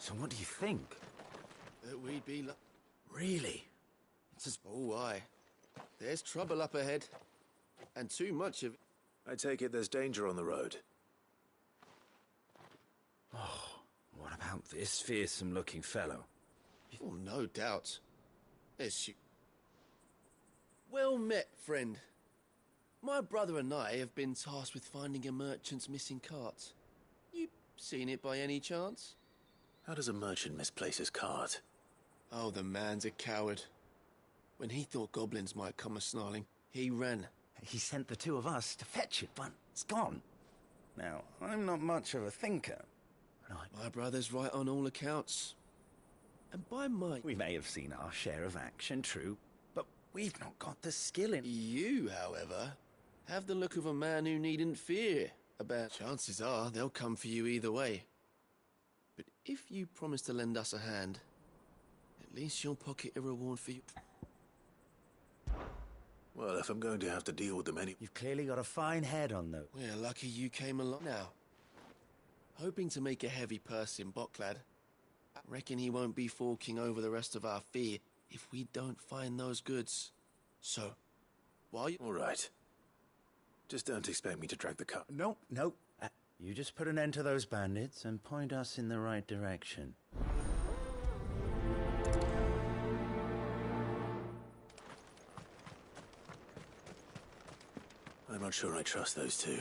So what do you think? That we'd be Really? It's just... Oh, aye. There's trouble up ahead. And too much of it. I take it there's danger on the road. Oh, what about this fearsome-looking fellow? Oh, no doubt. There's you. Well met, friend. My brother and I have been tasked with finding a merchant's missing cart. You seen it by any chance? How does a merchant misplace his cart? Oh, the man's a coward. When he thought goblins might come a-snarling, he ran. He sent the two of us to fetch it, but it's gone. Now, I'm not much of a thinker. My brother's right on all accounts. And by my... We may have seen our share of action, true, but we've not got the skill in... You, however, have the look of a man who needn't fear about... Chances are they'll come for you either way. But if you promise to lend us a hand, at least you'll pocket a reward for you. Well, if I'm going to have to deal with them You've clearly got a fine head on, though. We're lucky you came along now. Hoping to make a heavy purse in Bocklad. Reckon he won't be forking over the rest of our fee if we don't find those goods. So, while you... All right. Just don't expect me to drag the cart. Nope. You just put an end to those bandits and point us in the right direction. I'm not sure I trust those two.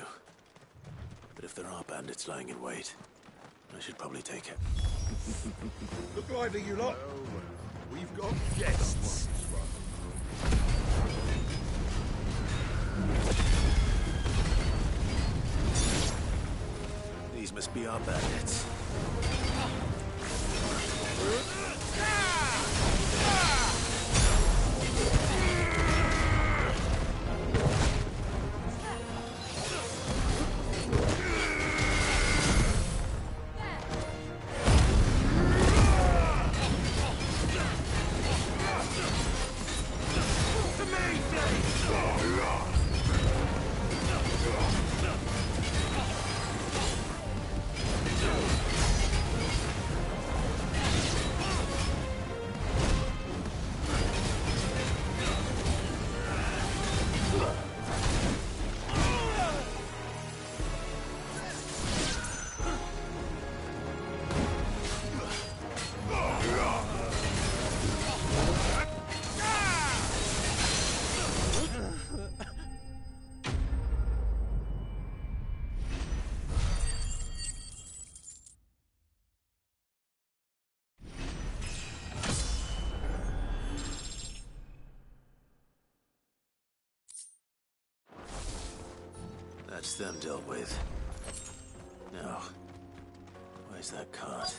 But if there are bandits lying in wait, I should probably take it. Look lively, you lot. We've got guests. These must be our bandits. That's them dealt with. Now, where's that cart?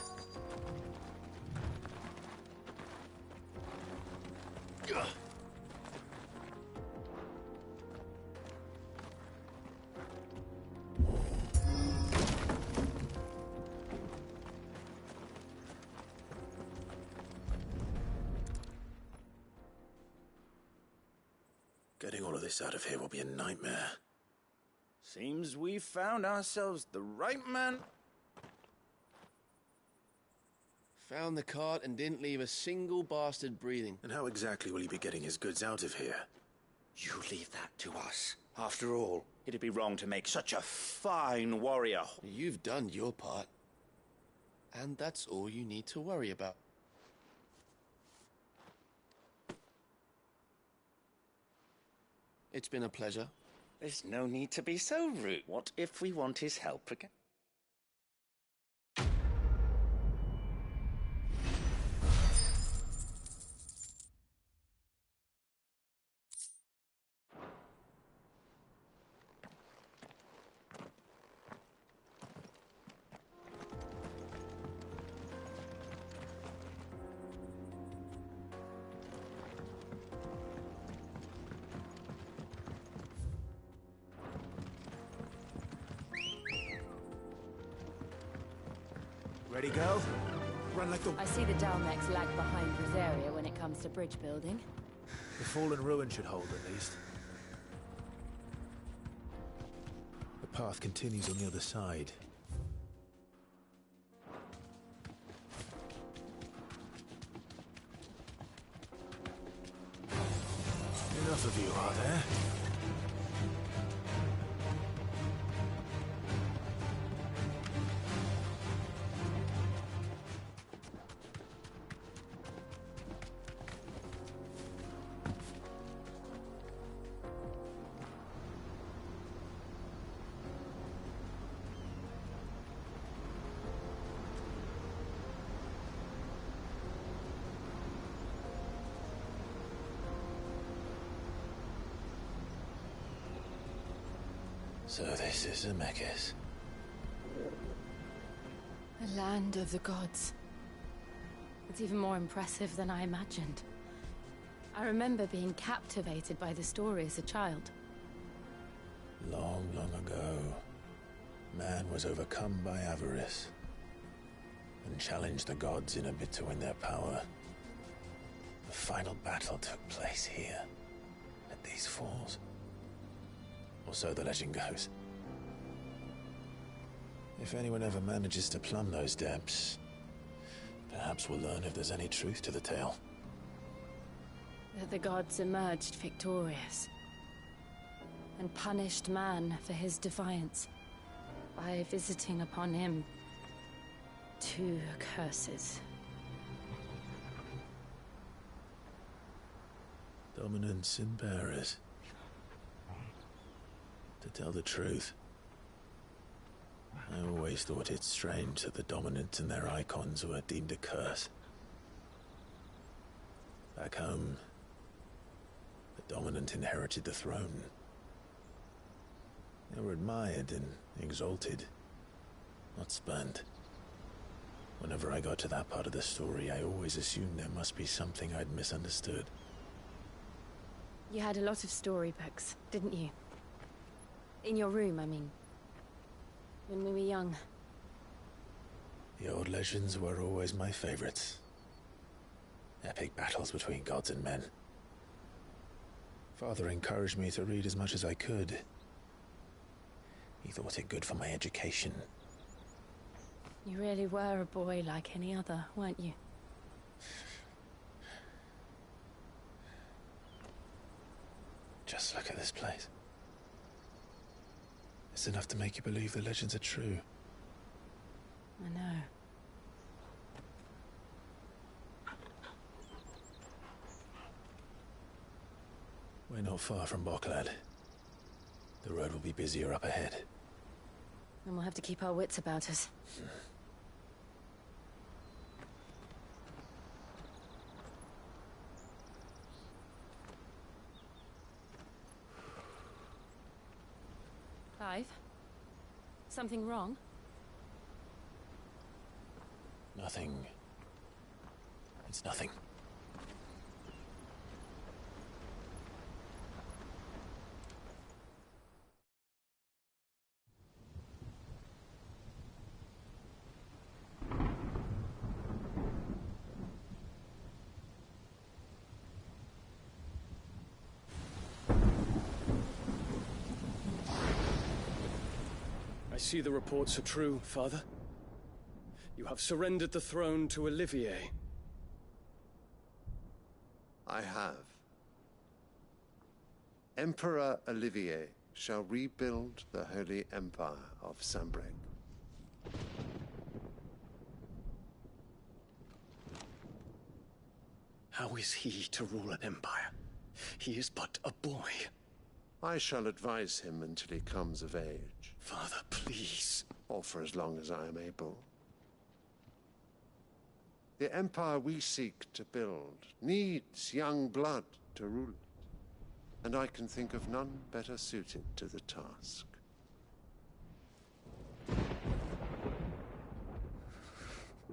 Getting all of this out of here will be a nightmare. Seems we've found ourselves the right man. Found the cart and didn't leave a single bastard breathing. And how exactly will he be getting his goods out of here? You leave that to us. After all, it'd be wrong to make such a fine warrior. You've done your part. And that's all you need to worry about. It's been a pleasure. There's no need to be so rude. What if we want his help again? Ready, go? Run like the... I see the Dalmex lag behind Rosaria when it comes to bridge building. The fallen ruin should hold, at least. The path continues on the other side. So this is Zemeckis. The land of the gods. It's even more impressive than I imagined. I remember being captivated by the story as a child. Long, long ago, man was overcome by avarice and challenged the gods in a bid to win their power. The final battle took place here, at these falls. Or so the legend goes. If anyone ever manages to plumb those depths, perhaps we'll learn if there's any truth to the tale. That the gods emerged victorious and punished man for his defiance by visiting upon him 2 curses. Dominance in bearers. To tell the truth, I always thought it strange that the dominant and their icons were deemed a curse. Back home, the dominant inherited the throne. They were admired and exalted, not spurned. Whenever I got to that part of the story, I always assumed there must be something I'd misunderstood. You had a lot of storybooks, didn't you? In your room, I mean. When we were young. The old legends were always my favorites. Epic battles between gods and men. Father encouraged me to read as much as I could. He thought it good for my education. You really were a boy like any other, weren't you? Just look at this place. It's enough to make you believe the legends are true. I know. We're not far from Boklad. The road will be busier up ahead. And we'll have to keep our wits about us. Clive? Something wrong? Nothing. It's nothing. I see the reports are true, Father. You have surrendered the throne to Olivier. I have. Emperor Olivier shall rebuild the Holy Empire of Sambreg. How is he to rule an empire? He is but a boy. I shall advise him until he comes of age. Father, please. Or for as long as I am able. The empire we seek to build needs young blood to rule it, and I can think of none better suited to the task.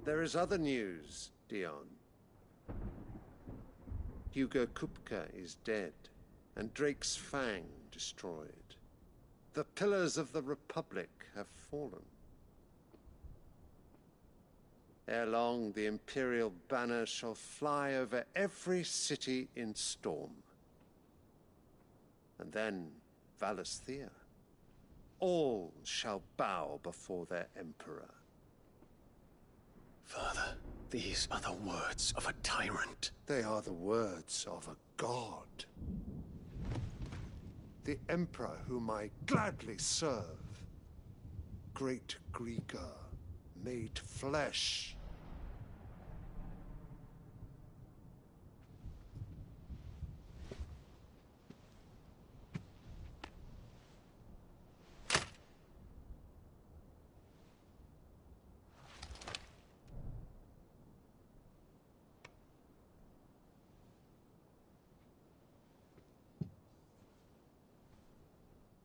There is other news, Dion. Hugo Kupka is dead, and Drake's Fang destroyed. The pillars of the Republic have fallen. Ere long, the Imperial banner shall fly over every city in Storm. And then Valisthea. All shall bow before their Emperor. Father, these are the words of a tyrant. They are the words of a god. The Emperor whom I gladly serve. Great Grieger, made flesh.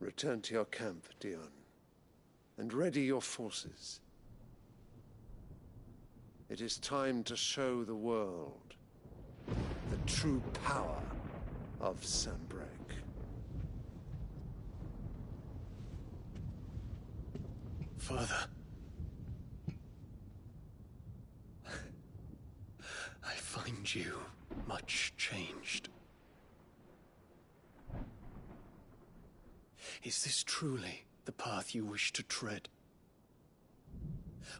Return to your camp, Dion, and ready your forces. It is time to show the world the true power of Sanbreque. Father. I find you much changed. Is this truly the path you wish to tread?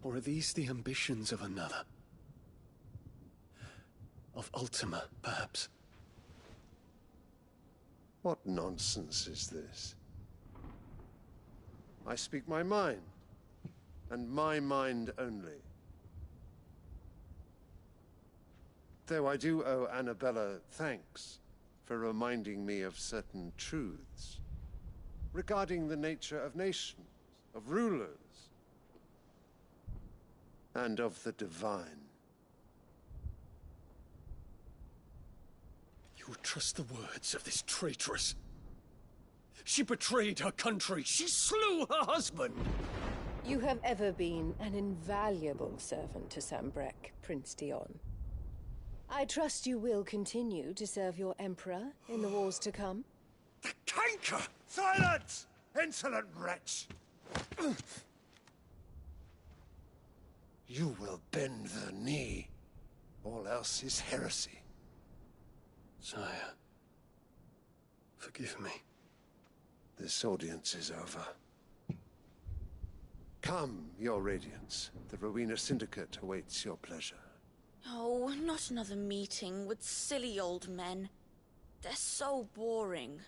Or are these the ambitions of another? Of Ultima, perhaps? What nonsense is this? I speak my mind, and my mind only. Though I do owe Annabella thanks for reminding me of certain truths regarding the nature of nations, of rulers, and of the divine. You would trust the words of this traitress? She betrayed her country. She slew her husband. You have ever been an invaluable servant to Sanbreque, Prince Dion. I trust you will continue to serve your Emperor in the wars to come. The canker! Silence! Insolent wretch! You will bend the knee. All else is heresy. Sire, forgive me. This audience is over. Come, your Radiance. The Rowena Syndicate awaits your pleasure. Oh, not another meeting with silly old men. They're so boring.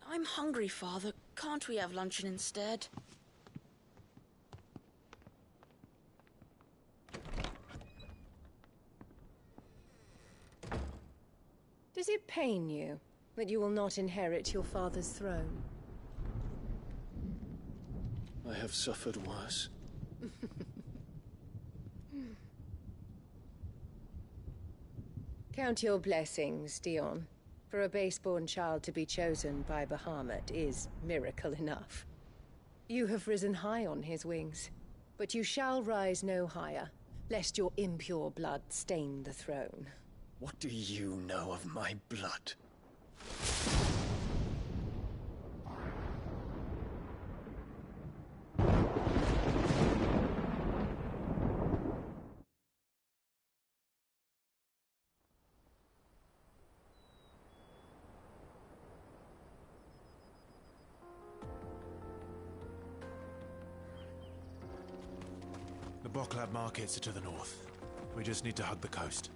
I'm hungry, Father. Can't we have luncheon instead? Does it pain you that you will not inherit your father's throne? I have suffered worse. Count your blessings, Dion. For a base-born child to be chosen by Bahamut is miracle enough. You have risen high on his wings, but you shall rise no higher, lest your impure blood stain the throne. What do you know of my blood? The Boklab markets are to the north. We just need to hug the coast.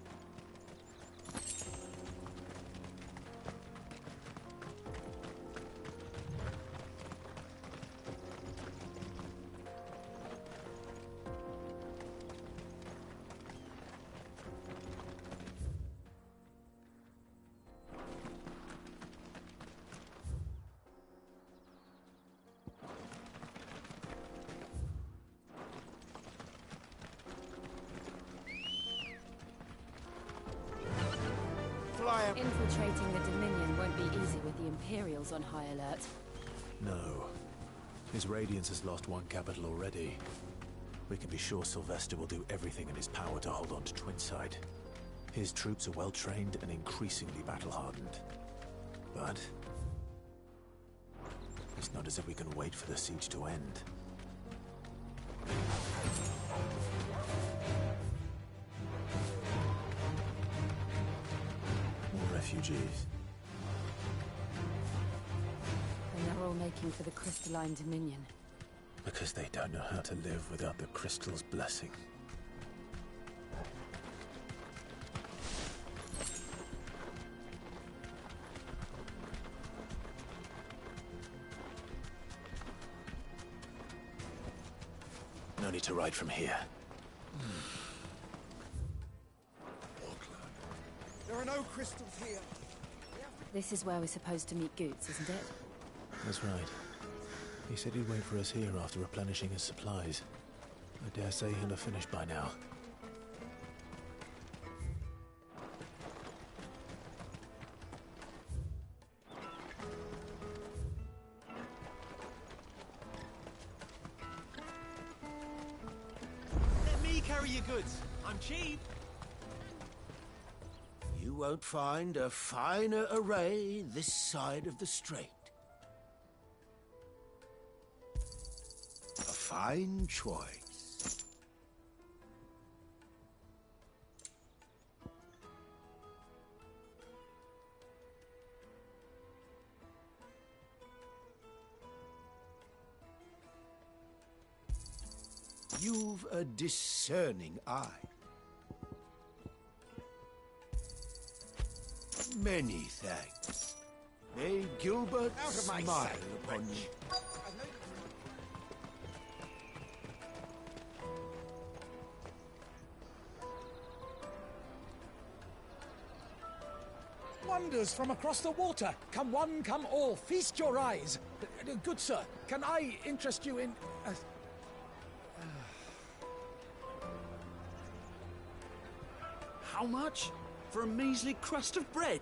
Infiltrating the Dominion won't be easy with the Imperials on high alert. No. His Radiance has lost one capital already. We can be sure Sylvester will do everything in his power to hold on to Twinside. His troops are well-trained and increasingly battle-hardened. But it's not as if we can wait for the siege to end. Refugees. And they're all making for the Crystalline Dominion. Because they don't know how to live without the Crystal's blessing. No need to ride from here. There are no crystals here. This is where we're supposed to meet Goots, isn't it? That's right. He said he'd wait for us here after replenishing his supplies. I dare say he'll have finished by now. carry your goods. I'm cheap. You won't find a finer array this side of the strait. A fine choice. You've a discerning eye. Many thanks. May Gilbert smile upon you. Wonders from across the water. Come one, come all. Feast your eyes. Good sir, can I interest you in... How much? For a measly crust of bread?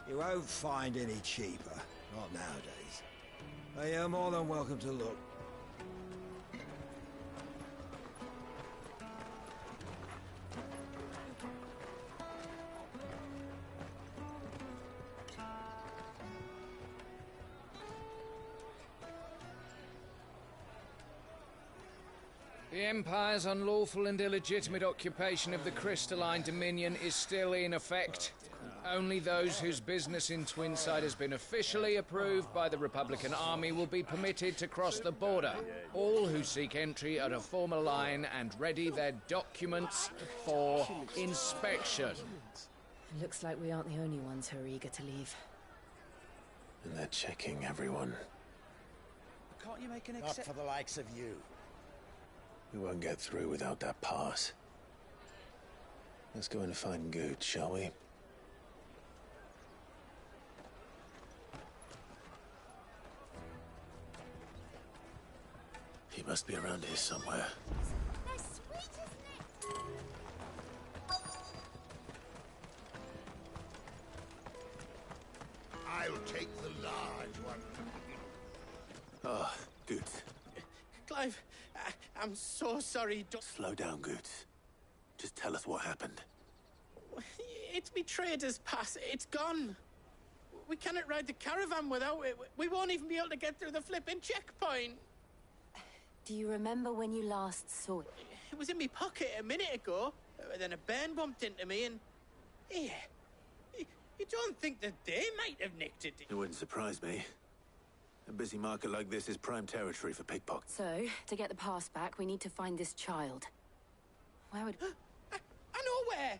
You won't find any cheaper. Not nowadays. But you're more than welcome to look. The Empire's unlawful and illegitimate occupation of the Crystalline Dominion is still in effect. Only those whose business in Twinside has been officially approved by the Republican Army will be permitted to cross the border. All who seek entry are to form a line and ready their documents for inspection. Looks like we aren't the only ones who are eager to leave. And they're checking everyone. Can't you make an Not for the likes of you. We won't get through without that pass. Let's go in and find Good, shall we? He must be around here somewhere. I'll take the large one. Ah, Good. Clive, I'm so sorry. Slow down, Good. Just tell us what happened. It's me trader's pass. It's gone. We cannot ride the caravan without it. We won't even be able to get through the flipping checkpoint. Do you remember when you last saw it? It was in my pocket a minute ago. Then a bairn bumped into me and... Yeah. You don't think that they might have nicked it? It wouldn't surprise me. A busy market like this is prime territory for pickpockets. So, to get the pass back, we need to find this child. Where would... I know where!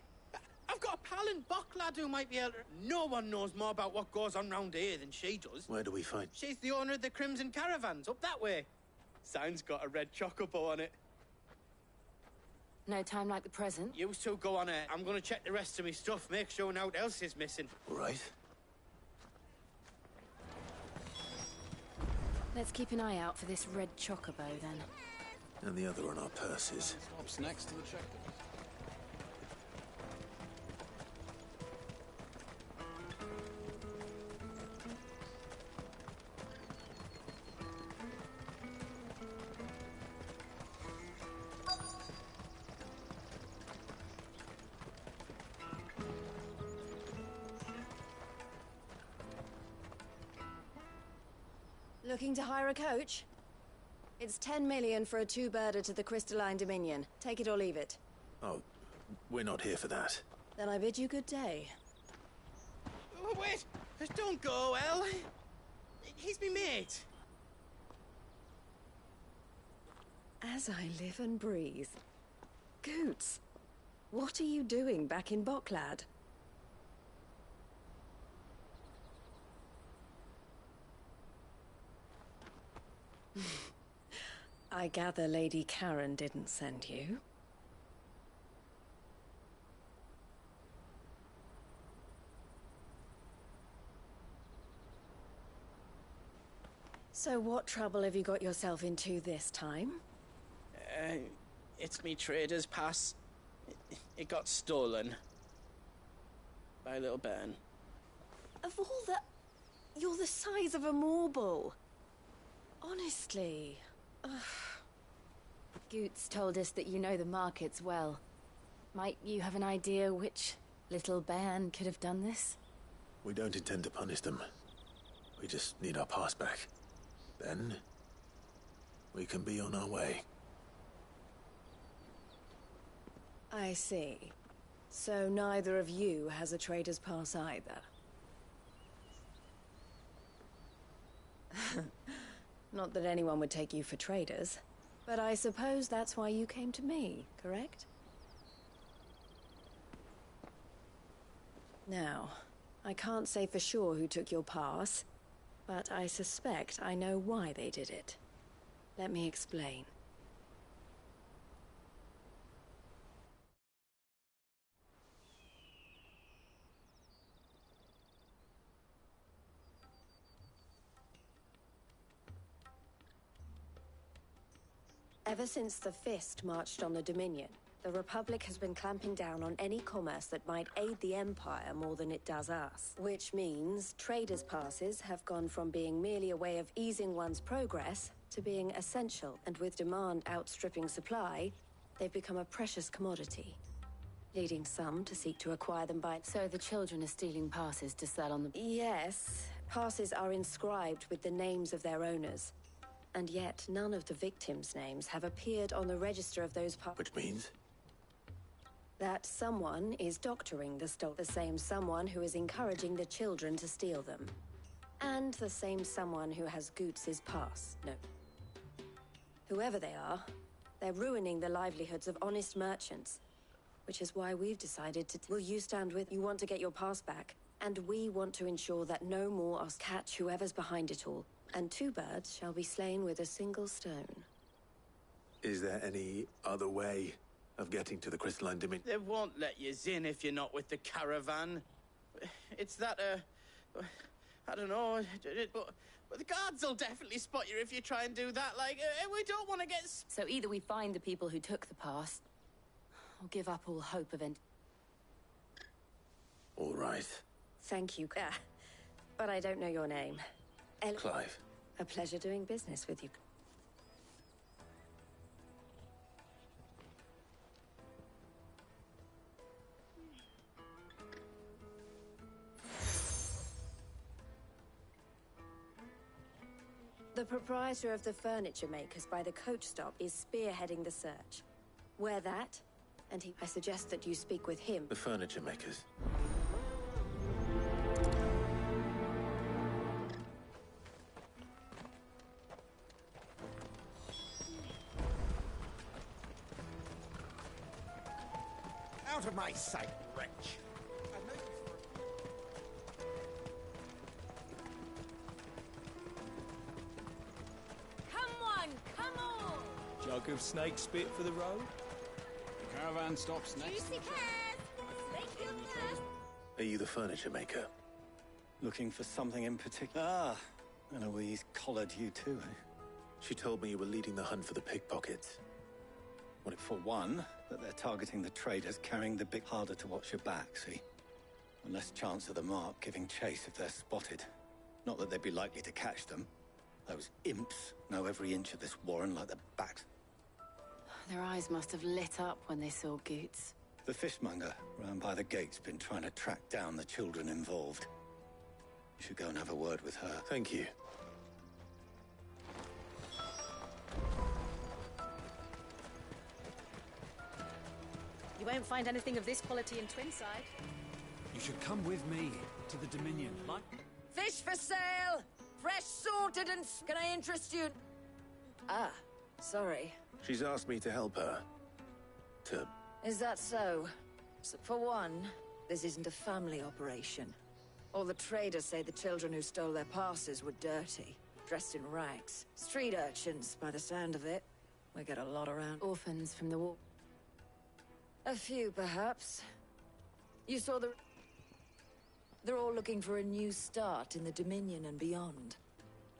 I've got a pal in Bocklad who might be able to... No one knows more about what goes on round here than she does. Where do we find... She's the owner of the Crimson Caravans, up that way. Sign's got a red chocobo on it. No time like the present? You two go on it. I'm gonna check the rest of my stuff, make sure nothing else is missing. All right. Let's keep an eye out for this red chocobo, then. And the other on our purses. Stops next to the checkpoint. Looking to hire a coach? It's 10 million for a two-birder to the Crystalline Dominion. Take it or leave it. Oh, we're not here for that. Then I bid you good day. Oh, wait! Don't go, El. He's me mate. As I live and breathe. Goots, what are you doing back in Bocklad? I gather Lady Karen didn't send you. So what trouble have you got yourself into this time? It's me trader's pass. It got stolen. By a little bairn. Of all the... You're the size of a marble. Honestly. Ugh. Goots told us that you know the markets well. Might you have an idea which little bairn could have done this? We don't intend to punish them. We just need our pass back. Then, we can be on our way. I see. So neither of you has a trader's pass either. Not that anyone would take you for traders, but I suppose that's why you came to me, correct? Now, I can't say for sure who took your pass, but I suspect I know why they did it. Let me explain. Ever since the Fist marched on the Dominion, the Republic has been clamping down on any commerce that might aid the Empire more than it does us. Which means traders' passes have gone from being merely a way of easing one's progress to being essential, and with demand outstripping supply, they've become a precious commodity, leading some to seek to acquire them by... So the children are stealing passes to sell on the... Yes, passes are inscribed with the names of their owners. And yet, none of the victims' names have appeared on the register of those passes. Which means? That someone is doctoring the same someone who is encouraging the children to steal them. And the same someone who has Goots' pass. No. Whoever they are, they're ruining the livelihoods of honest merchants. Which is why we've decided to... Will you stand with... You want to get your pass back, and we want to ensure that no more us catch whoever's behind it all. And two birds shall be slain with a single stone. Is there any other way of getting to the Crystalline Dominion? They won't let you in if you're not with the caravan. It's that, I don't know, but the guards will definitely spot you if you try and do that. Like, we don't want to get... So either we find the people who took the pass, or give up all hope of it. All right. Thank you. But I don't know your name. Clive. A pleasure doing business with you. The proprietor of the furniture makers by the coach stop is spearheading the search. Wear that, and I suggest that you speak with him. The furniture makers. Out of my sight, wretch! Come on! Jug of snake spit for the road? The caravan stops next. Juicy pears! Are you the furniture maker? Looking for something in particular? Ah, Eloise collared you too, eh? She told me you were leading the hunt for the pickpockets. Well, for one, that they're targeting the traders carrying the big... Harder to watch your back, see? And less chance of the mark giving chase if they're spotted. Not that they'd be likely to catch them. Those imps know every inch of this warren like their backs. Their eyes must have lit up when they saw Goots. The fishmonger round by the gate's been trying to track down the children involved. You should go and have a word with her. Thank you. You won't find anything of this quality in Twinside. You should come with me to the Dominion. Fish for sale! Fresh sorted and... Can I interest you? Ah, sorry. She's asked me to help her. To... Is that so? For one, this isn't a family operation. All the traders say the children who stole their passes were dirty, dressed in rags. Street urchins, by the sound of it. We get a lot around. Orphans from the war. A few, perhaps. You saw the... They're all looking for a new start in the Dominion and beyond.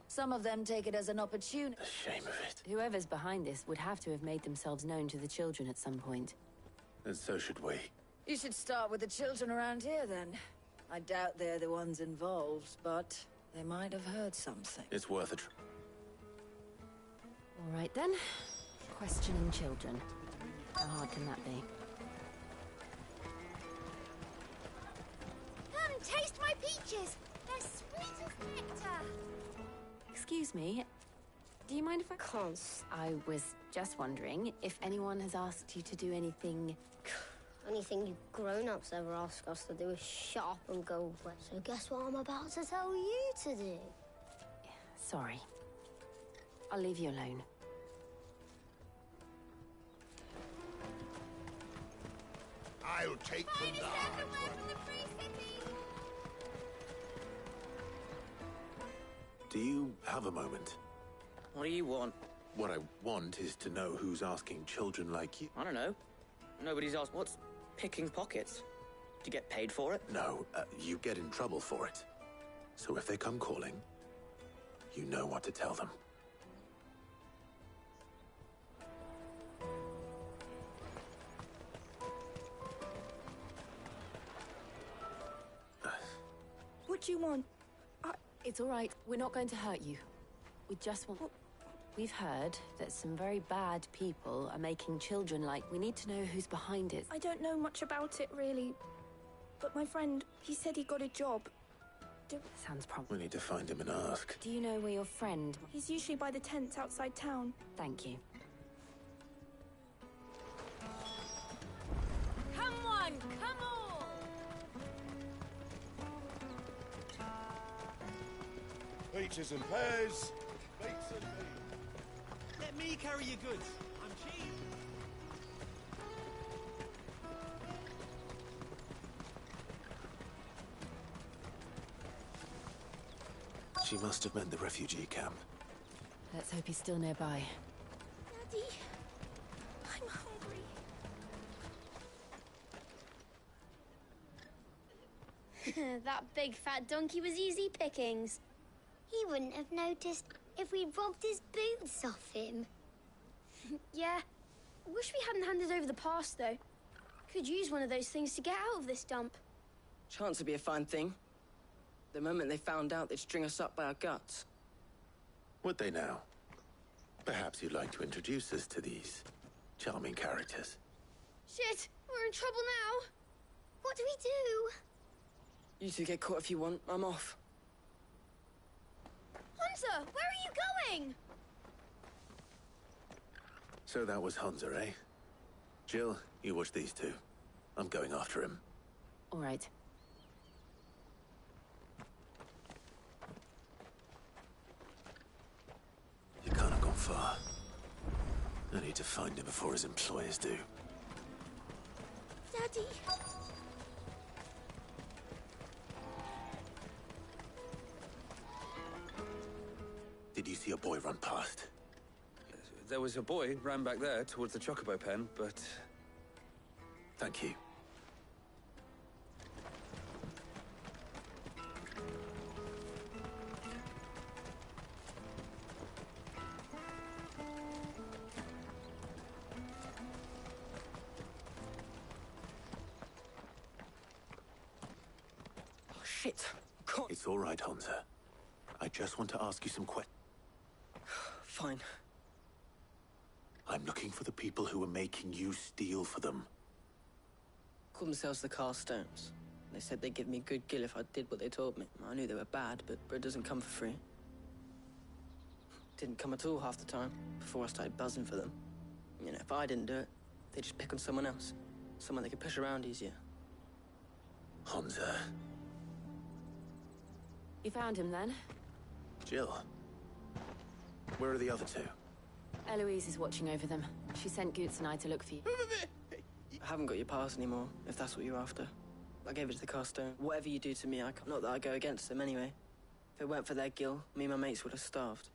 Some of them take it as an opportunity. The shame of it. Whoever's behind this would have to have made themselves known to the children at some point. And so should we. You should start with the children around here, then. I doubt they're the ones involved, but they might have heard something. It's worth a try. All right, then. Questioning children. How hard can that be? Come, taste my peaches! They're sweet as nectar! Excuse me, do you mind if I... Cons. I was just wondering if anyone has asked you to do anything... Anything you grown-ups ever ask us to do is shut up and go away. So guess what I'm about to tell you to do? Sorry. I'll leave you alone. I'll take the large one. Do you have a moment? What do you want? What I want is to know who's asking children like you. I don't know. Nobody's asked. What's picking pockets? Do you get paid for it? No, you get in trouble for it. So if they come calling, you know what to tell them. What do you want? It's all right. We're not going to hurt you. We just want... We've heard that some very bad people are making children like... We need to know who's behind it. I don't know much about it, really. But my friend, he said he got a job. Sounds promising. We need to find him and ask. Do you know where your friend... He's usually by the tents outside town. Thank you. Come on, come on! Peaches and pears. Bakes and beans. Let me carry your goods. I'm cheap. She must have meant the refugee camp. Let's hope he's still nearby. Daddy, I'm hungry. That big fat donkey was easy pickings. He wouldn't have noticed if we'd robbed his boots off him. Yeah. Wish we hadn't handed over the pass, though. Could use one of those things to get out of this dump. Chance would be a fine thing. The moment they found out, they'd string us up by our guts. Would they now? Perhaps you'd like to introduce us to these charming characters. Shit! We're in trouble now! What do we do? You two get caught if you want. I'm off. Hunter, where are you going? So that was Hunter, eh? Jill, you watch these two. I'm going after him. All right. You can't have gone far. I need to find him before his employers do. Daddy. Did you see a boy run past? There was a boy ran back there towards the chocobo pen, but... Thank you. Oh, shit. It's all right, Hunter. I just want to ask you some questions. Fine. I'm looking for the people who are making you steal for them. Called themselves the Carstones. They said they'd give me a good gill if I did what they told me. I knew they were bad, but bread doesn't come for free. Didn't come at all half the time, before I started buzzing for them. You know, if I didn't do it, they'd just pick on someone else. Someone they could push around easier. Hunter. You found him then? Jill. Where are the other two? Eloise is watching over them. She sent Goots and I to look for you. I haven't got your pass anymore, if that's what you're after. I gave it to the Carstone. Whatever you do to me, not that I go against them anyway. If it weren't for their gill, me and my mates would have starved.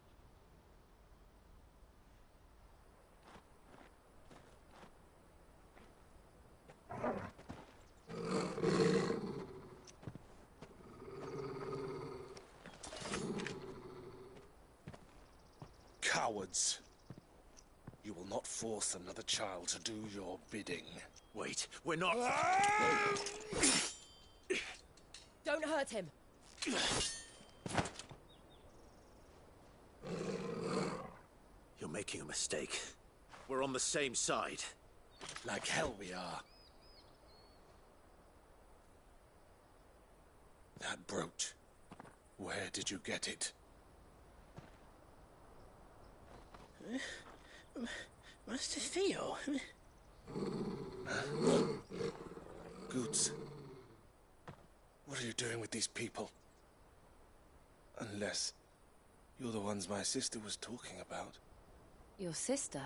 Cowards. You will not force another child to do your bidding. Wait, we're not... Don't hurt him. You're making a mistake. we're on the same side. Like hell we are. That brooch. Where did you get it? Master Theo? Goots. What are you doing with these people? Unless you're the ones my sister was talking about. Your sister?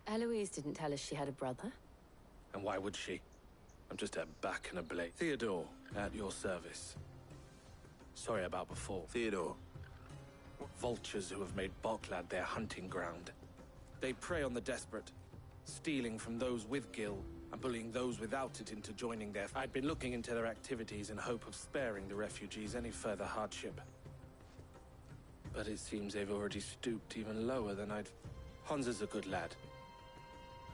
Eloise didn't tell us she had a brother. And why would she? I'm just her back and a blade. Theodore, at your service. Sorry about before. Theodore. Vultures who have made Boklad their hunting ground. They prey on the desperate, stealing from those with Gil and bullying those without it into joining their... I'd been looking into their activities in hope of sparing the refugees any further hardship. But it seems they've already stooped even lower than I'd... Hansa's a good lad.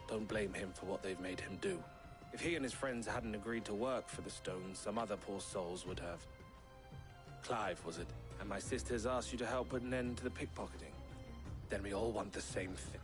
Don't blame him for what they've made him do. If he and his friends hadn't agreed to work for the stones, some other poor souls would have. Clive, was it? And my sisters asked you to help put an end to the pickpocketing. Then we all want the same thing.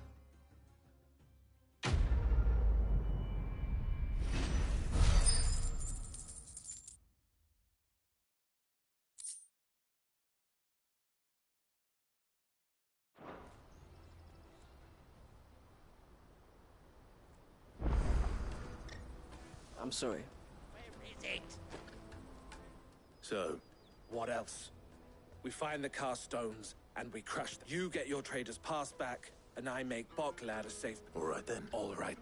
I'm sorry. Where is it? So, what else? We find the cast stones, and we crush them. You get your trader's pass back, and I make Boklad a safe... All right, then. All right.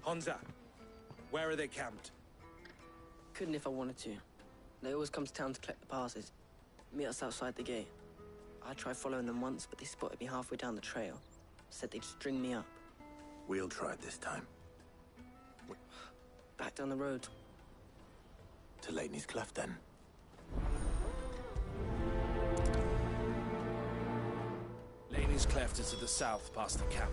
Hansa, where are they camped? Couldn't if I wanted to. They always come to town to collect the passes. Meet us outside the gate. I tried following them once, but they spotted me halfway down the trail. Said they'd string me up. We'll try it this time. Back down the road. To Lateney's Cleft, then. Laney's Cleft is to the south, past the camp.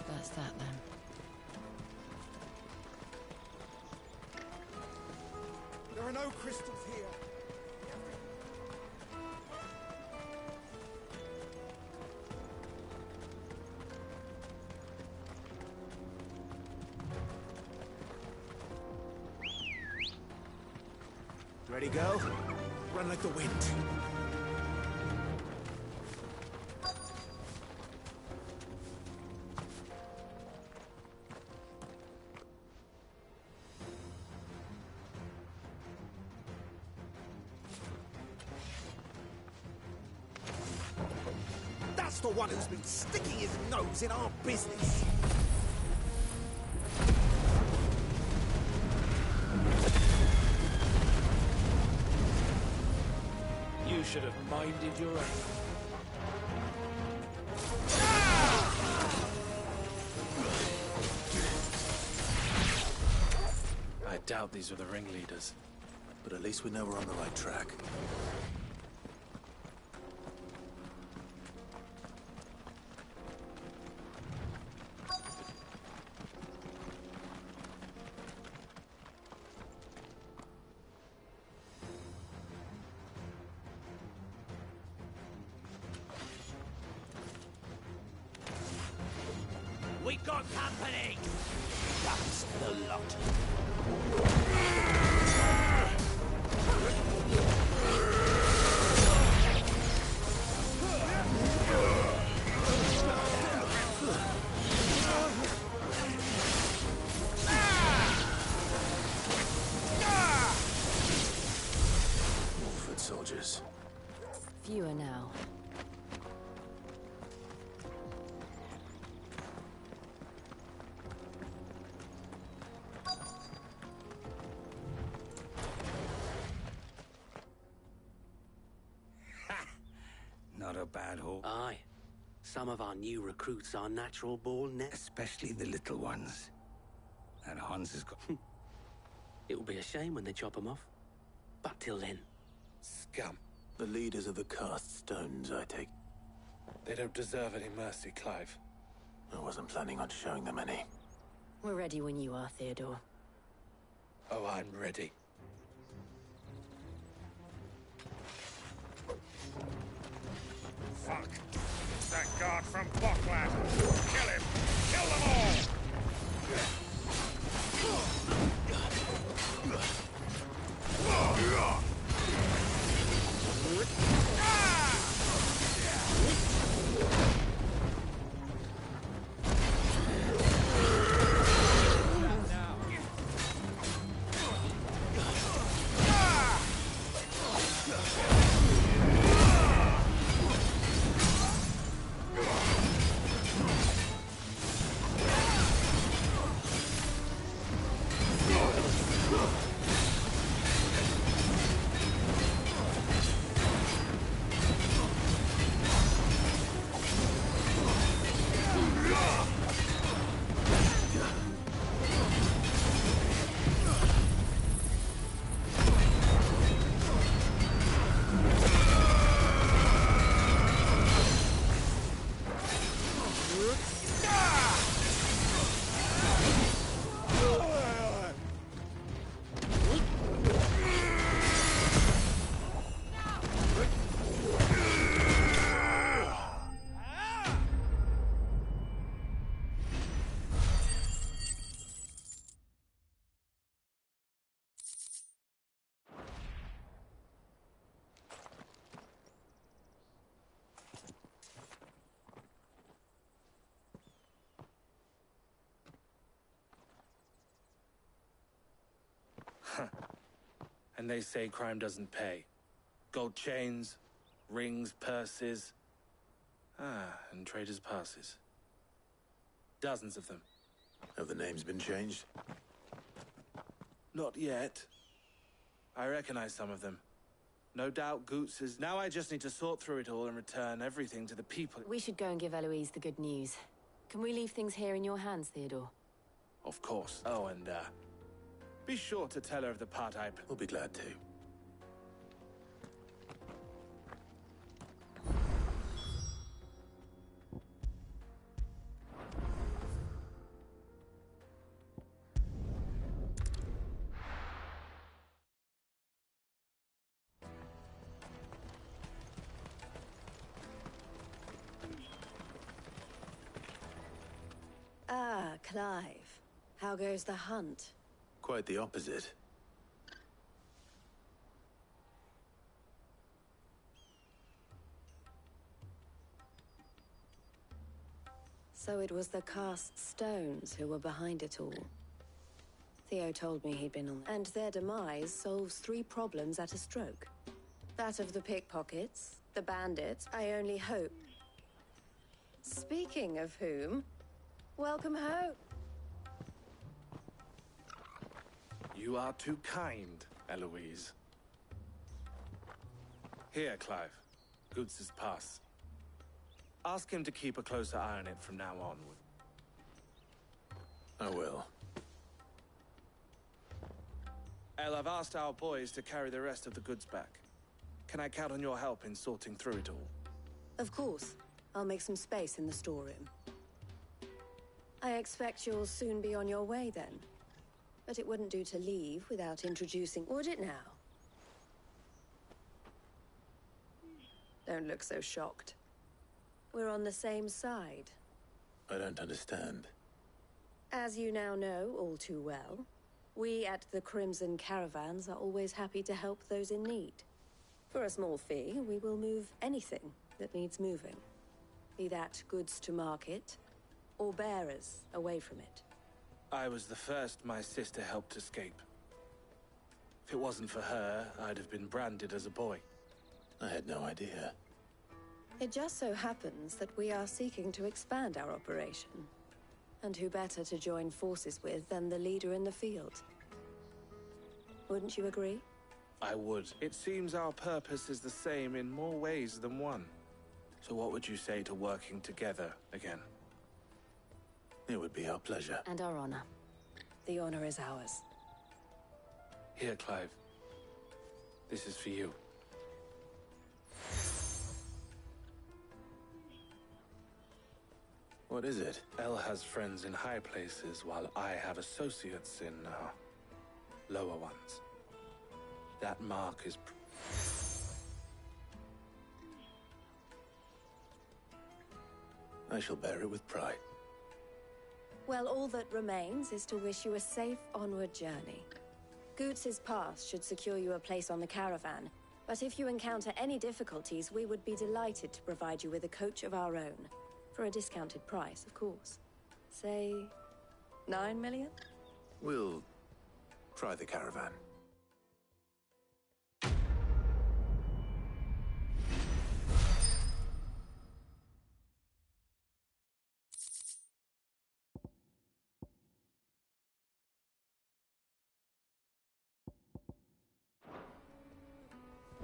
That's that, then. There are no crystals here. Ready, go? Run like the wind. That's the one who's been sticking his nose in our business. You should have minded your own. I doubt these are the ringleaders. But at least we know we're on the right track. We got company! That's the lot. More foot soldiers. Fewer now. Not a bad haul. Aye. Some of our new recruits are natural-born Especially the little ones. And Hans has got... It will be a shame when they chop them off. But till then... Scum. The leaders of the cast stones, I take. They don't deserve any mercy, Clive. I wasn't planning on showing them any. We're ready when you are, Theodore. Oh, I'm ready. Fuck! It's that guard from Bokland! Kill him! Kill them all! And they say crime doesn't pay. Gold chains, rings, purses. And traders' passes. Dozens of them. Have the names been changed? Not yet. I recognize some of them. No doubt Goots is... Now I just need to sort through it all and return everything to the people. We should go and give Eloise the good news. Can we leave things here in your hands, Theodore? Of course. Oh, and, be sure to tell her of the part I... We'll be glad to. Ah, Clive. How goes the hunt? Quite the opposite. So it was the cast stones who were behind it all. Theo told me he'd been on... And their demise solves 3 problems at a stroke. That of the pickpockets, the bandits, I only hope. Speaking of whom, welcome home. You are too kind, Eloise. Here, Clive. Goots' pass. Ask him to keep a closer eye on it from now onward. I will. El, I've asked our boys to carry the rest of the goods back. Can I count on your help in sorting through it all? Of course. I'll make some space in the storeroom. I expect you'll soon be on your way then. But it wouldn't do to leave without introducing... Would it now? Don't look so shocked. We're on the same side. I don't understand. As you now know all too well, we at the Crimson Caravans are always happy to help those in need. For a small fee, we will move anything that needs moving. Be that goods to market, or bearers away from it. I was the first my sister helped escape. If it wasn't for her, I'd have been branded as a boy. I had no idea. It just so happens that we are seeking to expand our operation. And who better to join forces with than the leader in the field? Wouldn't you agree? I would. It seems our purpose is the same in more ways than one. So what would you say to working together again? It would be our pleasure. And our honor. The honor is ours. Here, Clive. This is for you. What is it? El has friends in high places, while I have associates in, lower ones. That mark is... I shall bear it with pride. Well, all that remains is to wish you a safe onward journey. Goots's pass should secure you a place on the caravan, but if you encounter any difficulties, we would be delighted to provide you with a coach of our own. For a discounted price, of course. Say, 9 million? We'll try the caravan.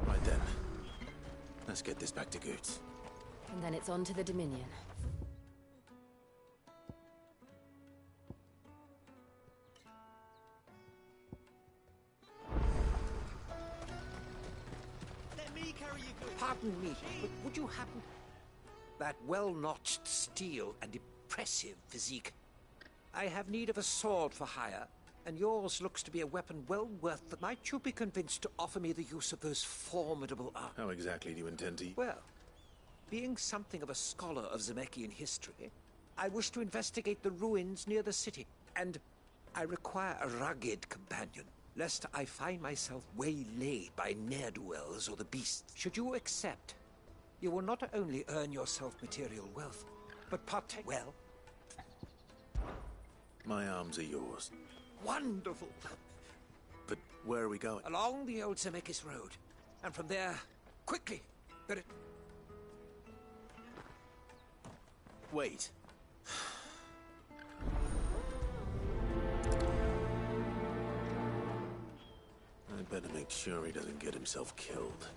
Right then. Let's get this back to Goots. And then it's on to the Dominion. Let me carry you good. Pardon me, but would you happen... That well-notched steel and impressive physique. I have need of a sword for hire, and yours looks to be a weapon well worth that. Might you be convinced to offer me the use of those formidable arms? How exactly do you intend to... Well, being something of a scholar of Zemeckis history, I wish to investigate the ruins near the city, and I require a rugged companion, lest I find myself waylaid by ne'er-do-wells or the beasts. Should you accept, you will not only earn yourself material wealth, but partake well. My arms are yours. Wonderful! But where are we going? Along the old Zemeckis road, and from there, quickly! Wait. I'd better make sure he doesn't get himself killed.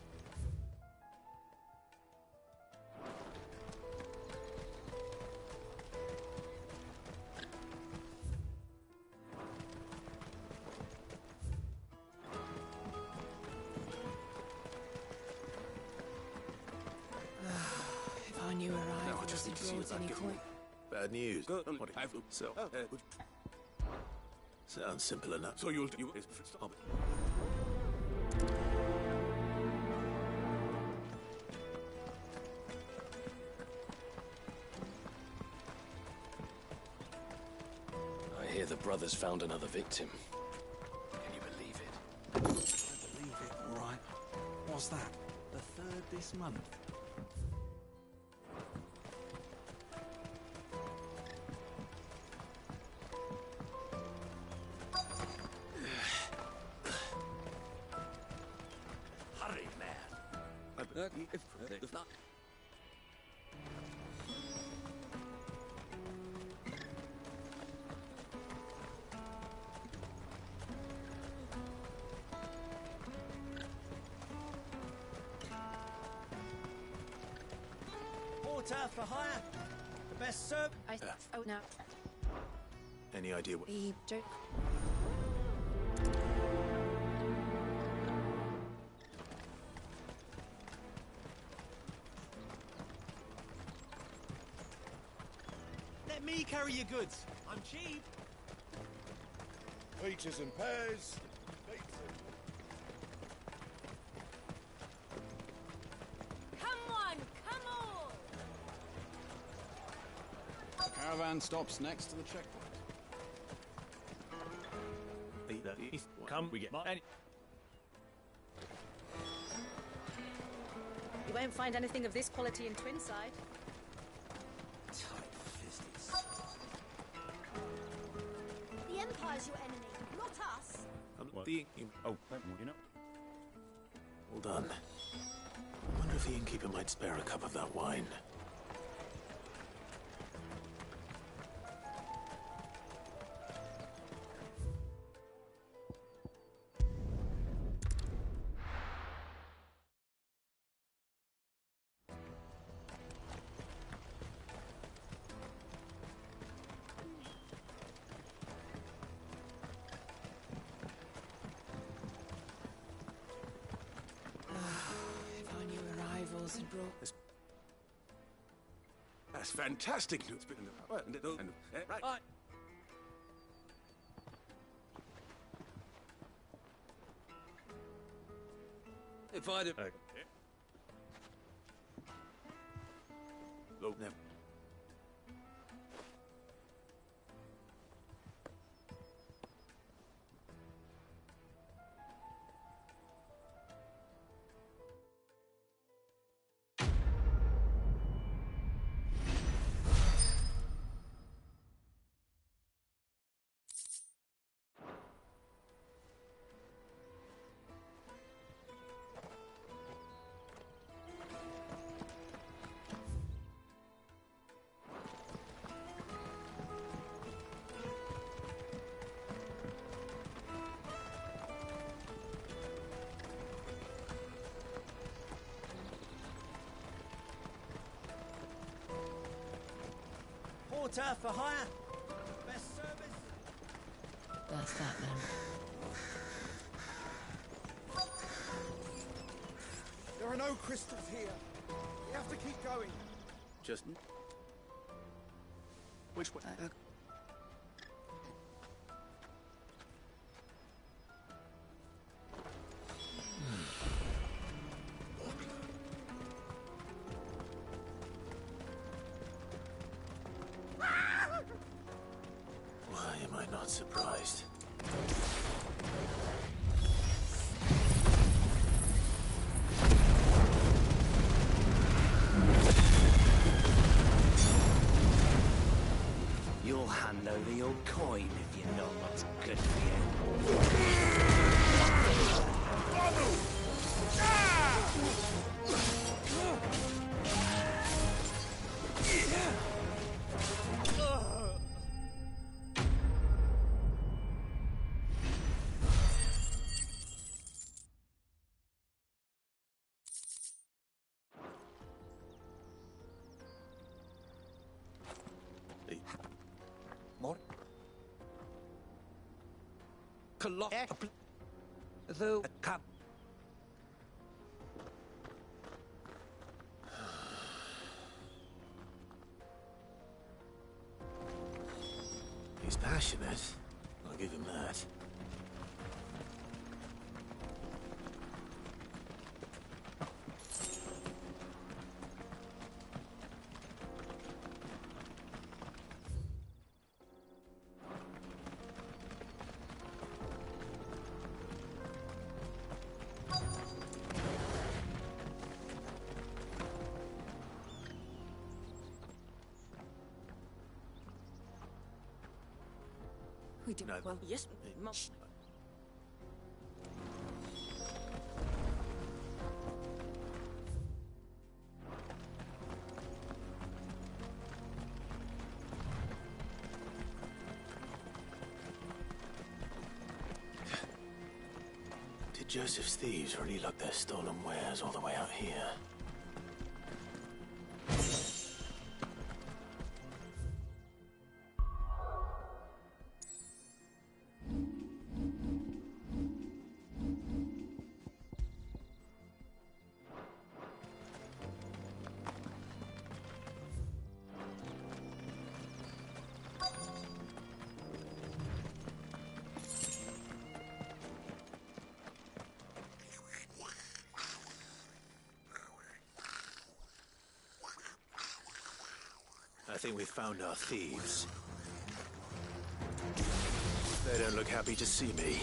If I knew where I was to draw at any point. Bad news. Good. What I've... so? Oh, Sounds simple enough. so you'll... You... Stop. I hear the brothers found another victim. Can you believe it? I believe it, all right. What's that? The third this month? Hurry, man! If not... Porter for hire. The best serve. Oh, no. Any idea what... The joke. Let me carry your goods. I'm cheap. Peaches and pears. Come on, come on! Caravan stops next to the checkpoint. Come, we get... You won't find anything of this quality in Twinside. The Empire's your enemy, not us. Oh, you know. Hold on. I wonder if the innkeeper might spare a cup of that wine. That's fantastic news. Right. If I'd have... Look, never. Porter for hire. Best service. That's that then. There are no crystals here. We have to keep going. Just... Which way? Why am I not surprised? You'll hand over your coin if you know what's good for you. More? Though... Come. He's passionate. I'll give him that. We do well. Yes, Mum. Did Joseph's thieves really lug their stolen wares all the way out here? I think we've found our thieves. They don't look happy to see me.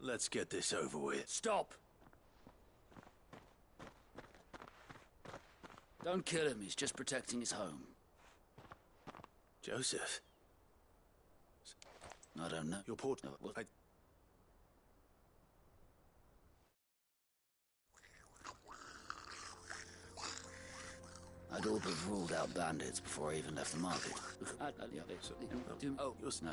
Let's get this over with. Stop! Don't kill him, he's just protecting his home. Joseph? I don't know. Your port... No, well, I'd all but ruled out bandits before I even left the market. Oh, no.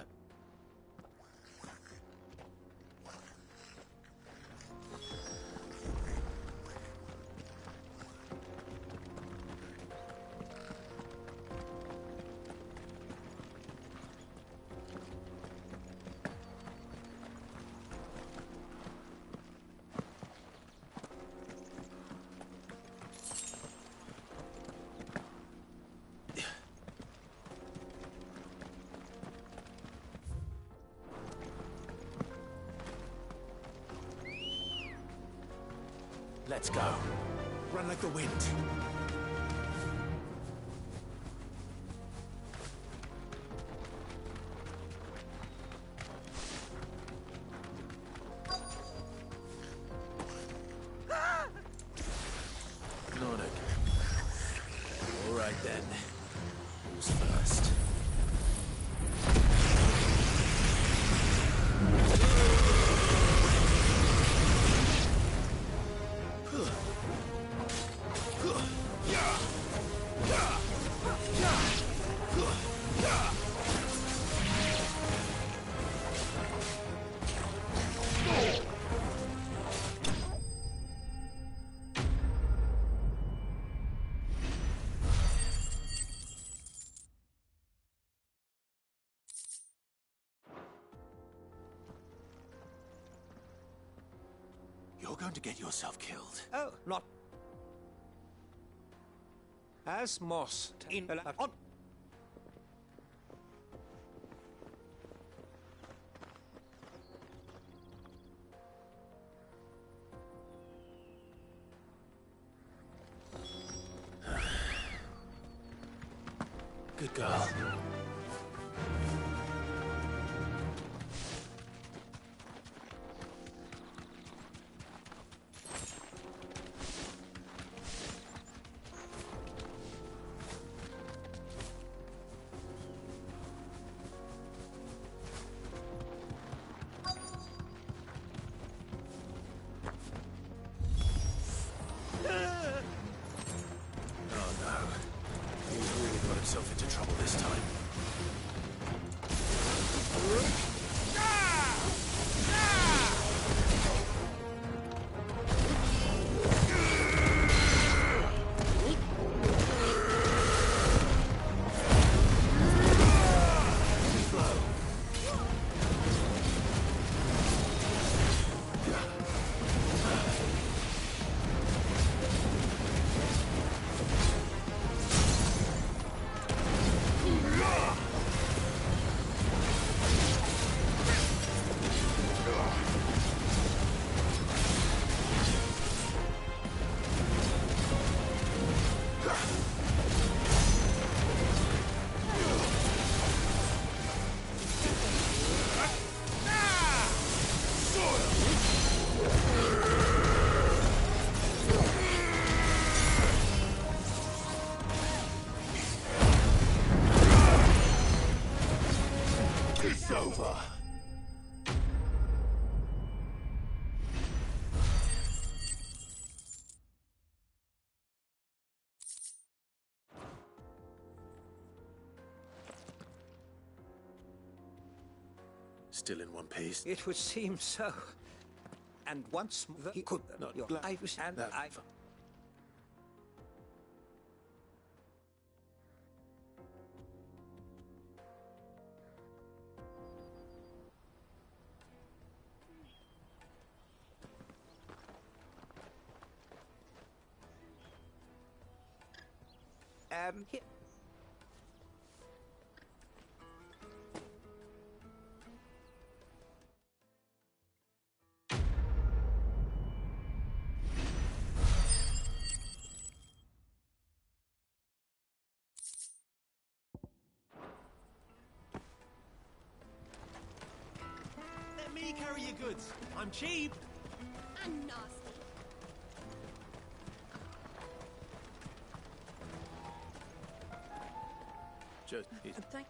Let's go. Run like the wind. Nordic. All right then. Who's first? You're going to get yourself killed. Oh, not... As Moss in... on... Good girl. Himself into trouble this time. It's over. Still in one piece. It would seem so. And once more, he could not. I was and I. Here. Let me carry your goods. I'm cheap. And nasty. Just... Thank...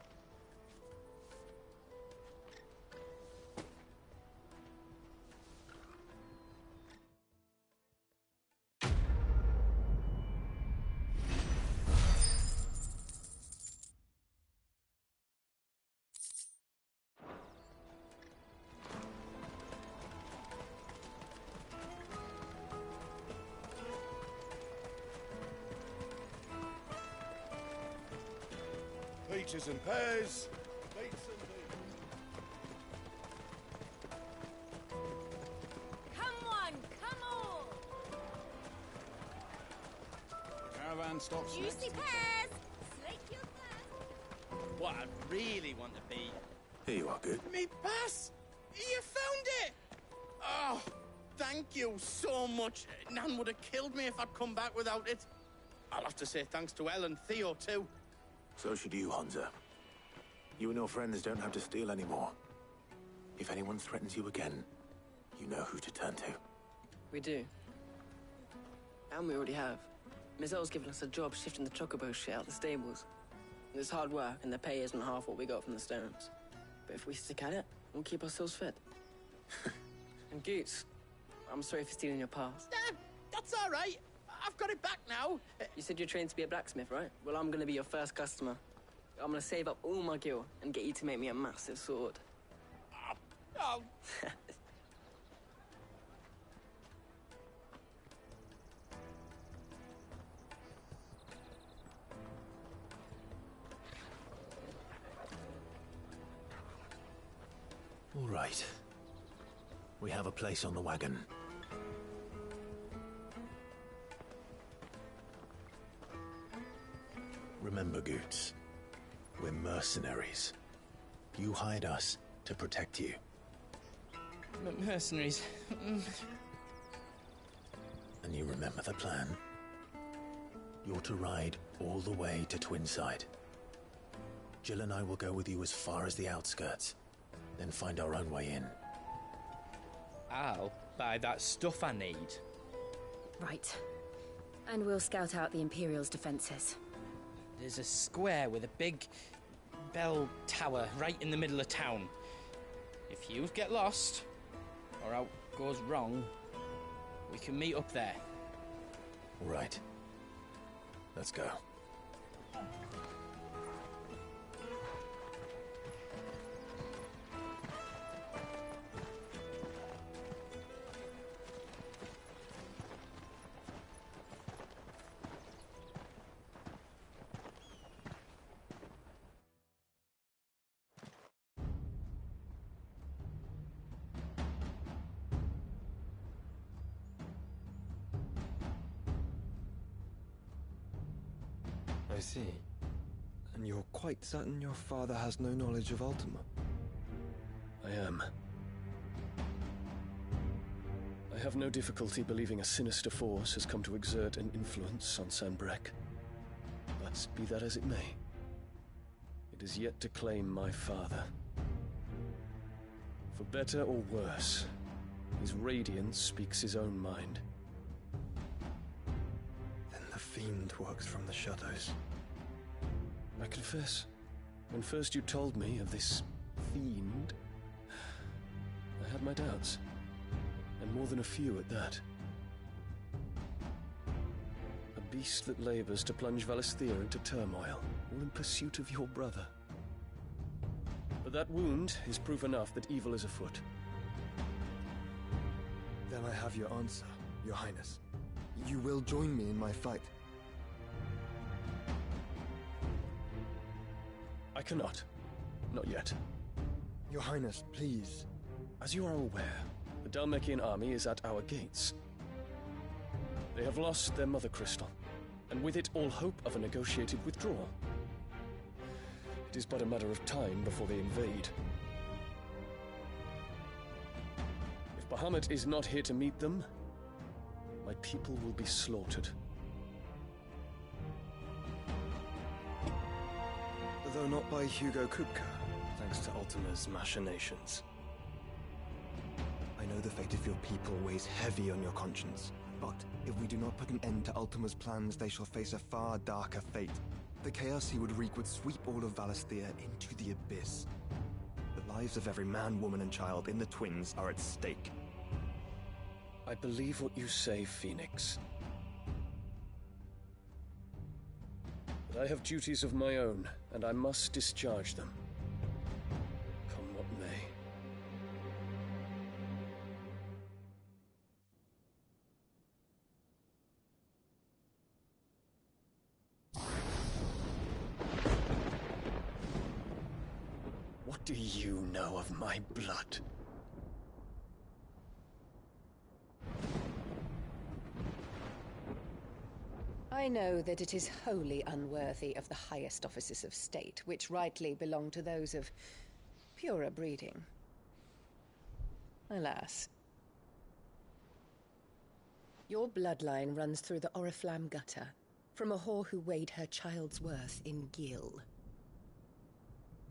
Peaches and pears. Dates and Come on, come on! Caravan stops Juicy next. pears! Slake your thirst! What I really want to be... Here you are, Good. Me pass! You found it! Oh, thank you so much. Nan would have killed me if I'd come back without it. I'll have to say thanks to Elle and Theo, too. So should you, Hansa. You and your friends don't have to steal anymore. If anyone threatens you again, you know who to turn to. We do. And we already have. Mizelle's given us a job shifting the chocobo shit out the stables. It's hard work, and the pay isn't half what we got from the stones. But if we stick at it, we'll keep ourselves fed. And Goots, I'm sorry for stealing your past. That's all right. I've got it back now. You said you're trained to be a blacksmith, right? Well, I'm gonna be your first customer. I'm gonna save up all my gil and get you to make me a massive sword. Oh. All right. We have a place on the wagon. Remember, Goots, we're mercenaries. You hired us to protect you. Mercenaries. And you remember the plan? You're to ride all the way to Twinside. Jill and I will go with you as far as the outskirts, then find our own way in. I'll buy that stuff I need. Right. And we'll scout out the Imperial's defenses. There's a square with a big bell tower right in the middle of town. If you get lost, or out goes wrong, we can meet up there. All right. Let's go. I see. And you're quite certain your father has no knowledge of Ultima? I am. I have no difficulty believing a sinister force has come to exert an influence on Sanbreque. But be that as it may, it is yet to claim my father. For better or worse, his radiance speaks his own mind. Then the fiend works from the shadows. I confess, when first you told me of this fiend, I had my doubts. And more than a few at that. A beast that labors to plunge Valisthea into turmoil, all in pursuit of your brother. But that wound is proof enough that evil is afoot. Then I have your answer, Your Highness. You will join me in my fight. I cannot. Not yet. Your Highness, please. As you are aware, the Dhalmekian army is at our gates. They have lost their mother crystal, and with it all hope of a negotiated withdrawal. It is but a matter of time before they invade. If Bahamut is not here to meet them, my people will be slaughtered. Though not by Hugo Kupka, thanks to Ultima's machinations. know the fate of your people weighs heavy on your conscience. But if we do not put an end to Ultima's plans, they shall face a far darker fate. The chaos he would wreak would sweep all of Valisthea into the abyss. The lives of every man, woman, and child in the Twins are at stake. I believe what you say, Phoenix. But I have duties of my own, and I must discharge them. Come what may. What do you know of my blood? I know that it is wholly unworthy of the highest offices of state, which rightly belong to those of purer breeding. Alas. Your bloodline runs through the Oriflamme gutter, from a whore who weighed her child's worth in gil.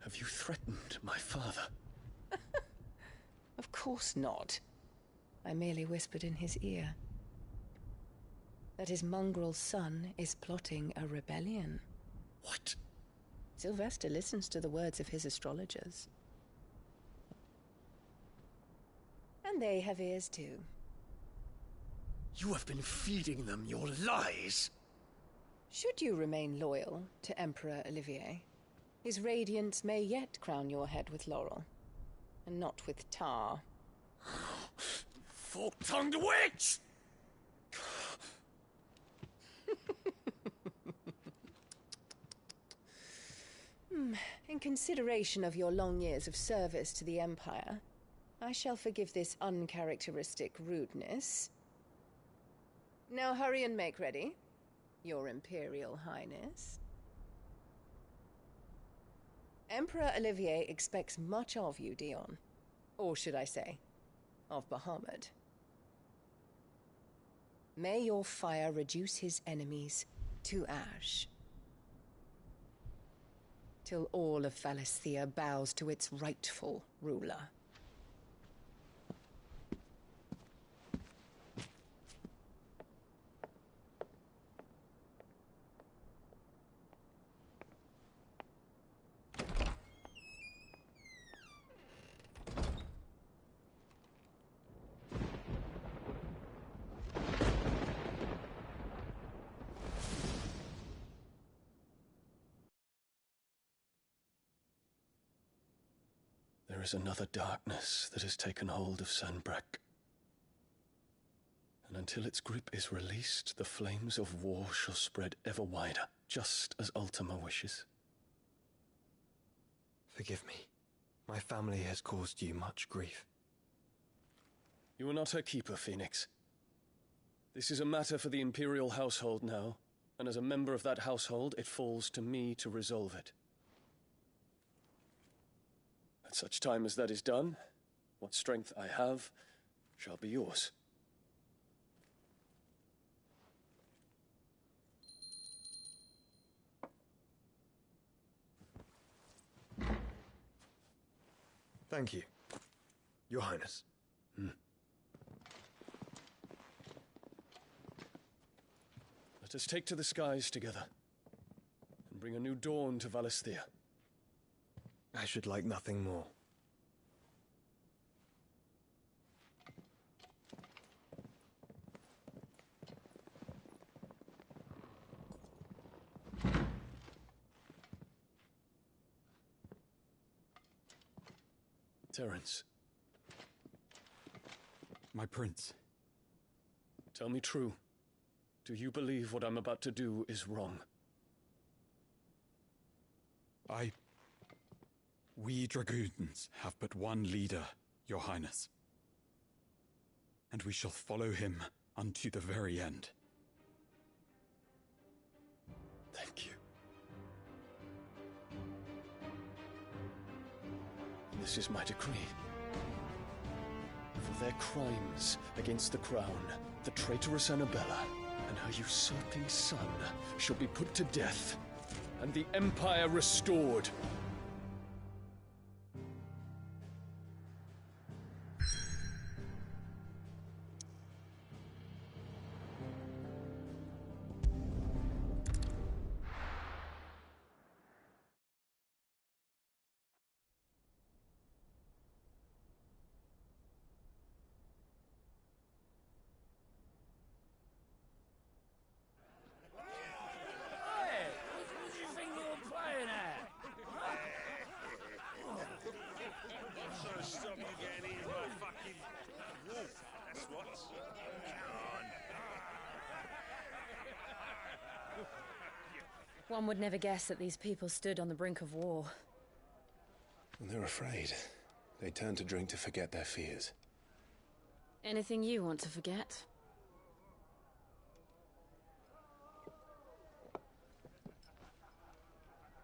Have you threatened my father? Of course not. I merely whispered in his ear that his mongrel son is plotting a rebellion. What? Sylvester listens to the words of his astrologers. And they have ears too. You have been feeding them your lies! Should you remain loyal to Emperor Olivier, his radiance may yet crown your head with laurel, and not with tar. Fork-tongued witch! In consideration of your long years of service to the Empire, I shall forgive this uncharacteristic rudeness. Now hurry and make ready, Your Imperial Highness. Emperor Olivier expects much of you, Dion. Or should I say, of Bahamut. May your fire reduce his enemies to ash, till all of Valisthea bows to its rightful ruler. There is another darkness that has taken hold of Sanbreque. And until its grip is released, the flames of war shall spread ever wider, just as Ultima wishes. Forgive me. My family has caused you much grief. You are not her keeper, Phoenix. This is a matter for the Imperial household now, and as a member of that household, it falls to me to resolve it. At such time as that is done, what strength I have shall be yours. Thank you, Your Highness. Let us take to the skies together, and bring a new dawn to Valisthea. I should like nothing more. Terence. My prince. Tell me true. Do you believe what I'm about to do is wrong? We dragoons have but one leader, Your Highness. And we shall follow him unto the very end. Thank you. This is my decree. For their crimes against the crown, the traitorous Annabella and her usurping son shall be put to death, and the Empire restored. One would never guess that these people stood on the brink of war. And they're afraid. They turn to drink to forget their fears. Anything you want to forget?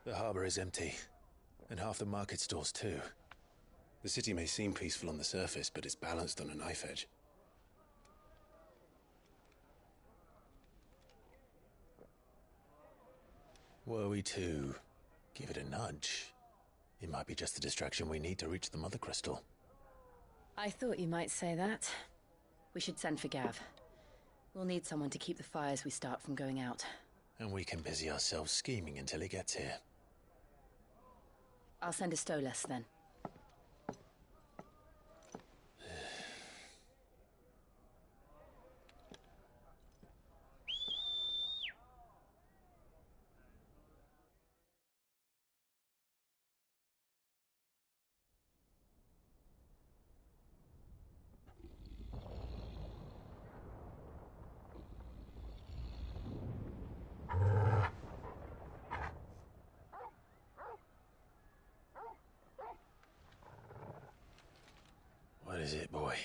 The harbor is empty, and half the market stalls too. The city may seem peaceful on the surface, but it's balanced on a knife edge. Were we to give it a nudge, it might be just the distraction we need to reach the Mother Crystal. I thought you might say that. We should send for Gav. We'll need someone to keep the fires we start from going out. And we can busy ourselves scheming until he gets here. I'll send a Stolas then. What is it, boy?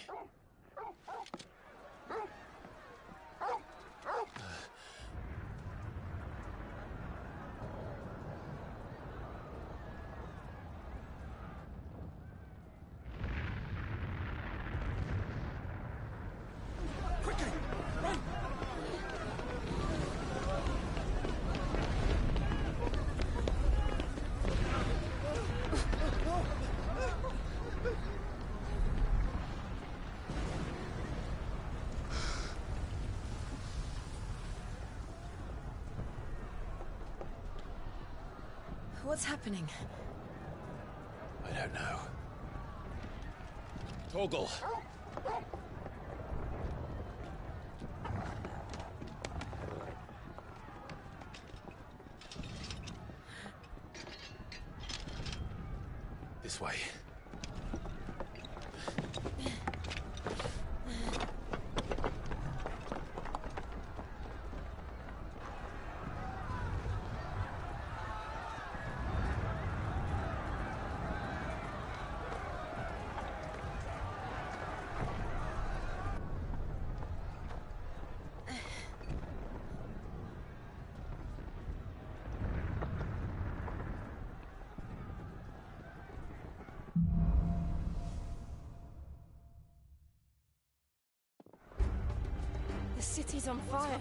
Quickly! Run! What's happening? I don't know. Torgal! This way. The city's on fire.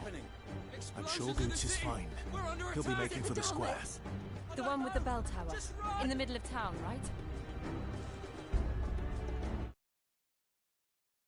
I'm sure Goots is fine. He'll be making for the square. The one with the bell tower. In the middle of town, right?